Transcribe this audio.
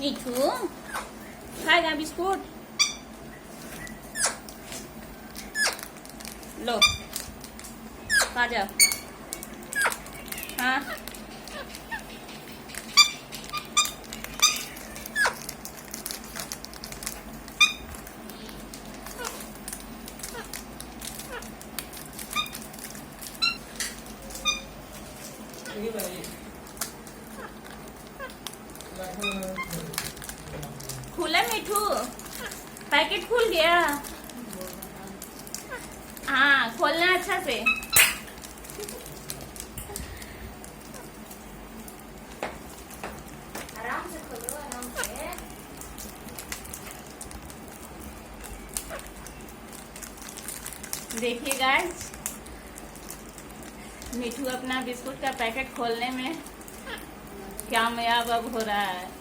मीठू खाएगा बिस्कुट? लो खा जाओ। हाँ खुला मीठू, पैकेट खुल गया। हाँ खोलना अच्छा से। आराम से खोलो, आराम से। देखिए गाइस, मिठू अपना बिस्कुट का पैकेट खोलने में कामयाब अब हो रहा है।